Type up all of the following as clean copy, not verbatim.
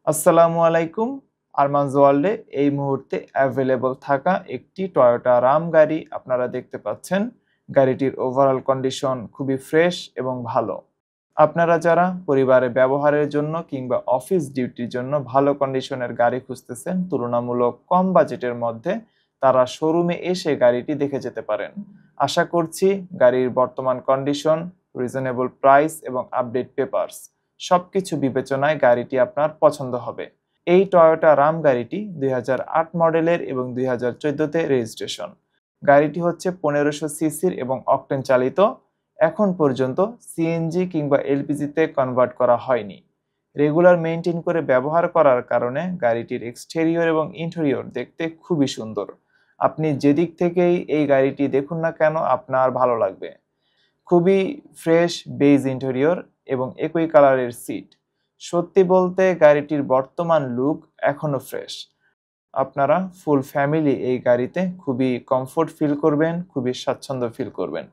আসসালামু আলাইকুম। আরমানস ওয়ার্ল্ডে এই মুহূর্তে অ্যাভেলেবল থাকা একটি টয়োটা রাম গাড়ি আপনারা দেখতে পাচ্ছেন। গাড়িটির ওভারঅল কন্ডিশন খুবই ফ্রেশ এবং ভালো। আপনারা যারা পরিবারে ব্যবহারের জন্য কিংবা অফিস ডিউটির জন্য ভালো কন্ডিশনের গাড়ি খুঁজতেছেন তুলনামূলক কম বাজেটের মধ্যে, তারা শোরুমে এসে গাড়িটি দেখে যেতে পারেন। আশা করছি গাড়ির বর্তমান কন্ডিশন, রিজনেবল প্রাইস এবং আপডেট পেপারস সবকিছু বিবেচনায় গাড়িটি আপনার পছন্দ হবে। এই টয়োটা রাম গাড়িটি 2008 মডেলের এবং 2014তে রেজিস্ট্রেশন। গাড়িটি হচ্ছে 1500 সিসির এবং অকটেন চালিত। এখন পর্যন্ত সিএনজি কিংবা এলপিজিতে কনভার্ট করা হয়নি। রেগুলার মেইনটেইন করে ব্যবহার করার কারণে গাড়িটির এক্সটেরিয়র এবং ইন্টেরিয়র দেখতে খুবই সুন্দর। আপনি যেদিক থেকেই এই গাড়িটি দেখুন না কেন আপনার ভালো লাগবে। খুবই ফ্রেশ বেজ ইন্টেরিয়র এবং একই কালারের সিট। সত্যি বলতে গাড়িটির বর্তমান লুক এখনো ফ্রেশ। আপনারা ফুল ফ্যামিলি এই গাড়িতে খুবই কমফোর্ট ফিল করবেন, খুবই স্বাচ্ছন্দ্য ফিল করবেন।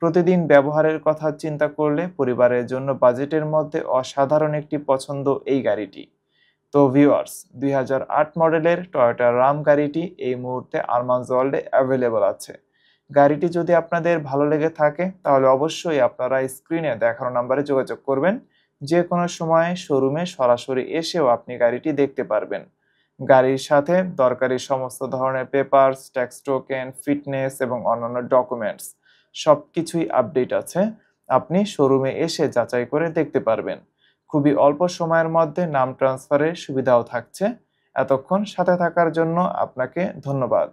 প্রতিদিন ব্যবহারের কথা চিন্তা করলে পরিবারের জন্য বাজেটের মধ্যে অসাধারণ একটি পছন্দ এই গাড়িটি। তো ভিউয়ার্স, 2008 মডেলের টয়োটা রাম গাড়িটি এই মুহূর্তে আরমানস ওয়ার্ল্ডে অ্যাভেলেবল আছে। গাড়িটি যদি আপনাদের ভালো লেগে থাকে তাহলে অবশ্যই আপনারা স্ক্রিনে দেখানো নাম্বারে যোগাযোগ করবেন। যে কোনো সময় শোরুমে সরাসরি এসেও আপনি গাড়িটি দেখতে পারবেন। গাড়ির সাথে দরকারি সমস্ত ধরনের পেপারস, ট্যাক্স টোকেন, ফিটনেস এবং অন্যান্য ডকুমেন্টস সবকিছুই আপডেট আছে। আপনি শোরুমে এসে যাচাই করে দেখতে পারবেন। খুবই অল্প সময়ের মধ্যে নাম ট্রান্সফারের সুবিধাও থাকছে। এতক্ষণ সাথে থাকার জন্য আপনাকে ধন্যবাদ।